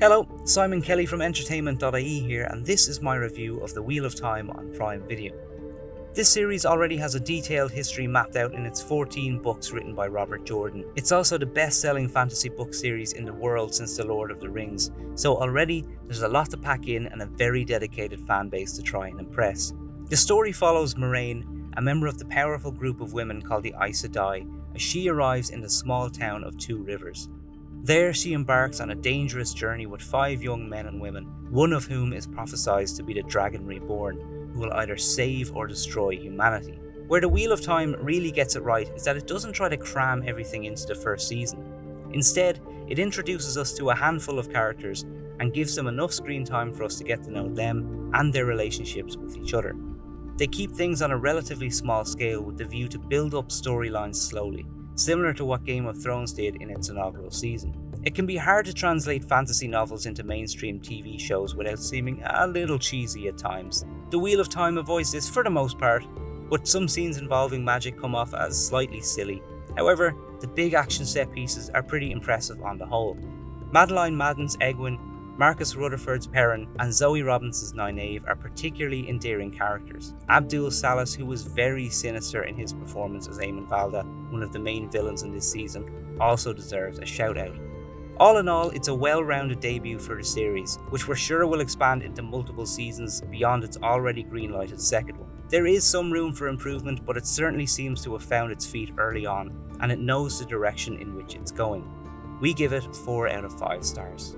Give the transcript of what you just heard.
Hello, Simon Kelly from entertainment.ie here, and this is my review of The Wheel of Time on Prime Video. This series already has a detailed history mapped out in its 14 books written by Robert Jordan. It's also the best-selling fantasy book series in the world since The Lord of the Rings, so already there's a lot to pack in and a very dedicated fan base to try and impress. The story follows Moiraine, a member of the powerful group of women called the Aes Sedai, as she arrives in the small town of Two Rivers. There she embarks on a dangerous journey with 5 young men and women, one of whom is prophesied to be the Dragon Reborn, who will either save or destroy humanity. Where The Wheel of Time really gets it right is that it doesn't try to cram everything into the first season. Instead, it introduces us to a handful of characters and gives them enough screen time for us to get to know them and their relationships with each other. They keep things on a relatively small scale with the view to build up storylines slowly, similar to what Game of Thrones did in its inaugural season. It can be hard to translate fantasy novels into mainstream TV shows without seeming a little cheesy at times. The Wheel of Time avoids this for the most part, but some scenes involving magic come off as slightly silly. However, the big action set pieces are pretty impressive on the whole. Madeline Madden's Egwene, Marcus Rutherford's Perrin, and Zoe Robinson's Nynaeve are particularly endearing characters. Abdul Salas, who was very sinister in his performance as Eamon Valda, one of the main villains in this season, also deserves a shout out. All in all, it's a well-rounded debut for the series, which we're sure will expand into multiple seasons beyond its already green-lighted second one. There is some room for improvement, but it certainly seems to have found its feet early on, and it knows the direction in which it's going. We give it 4 out of 5 stars.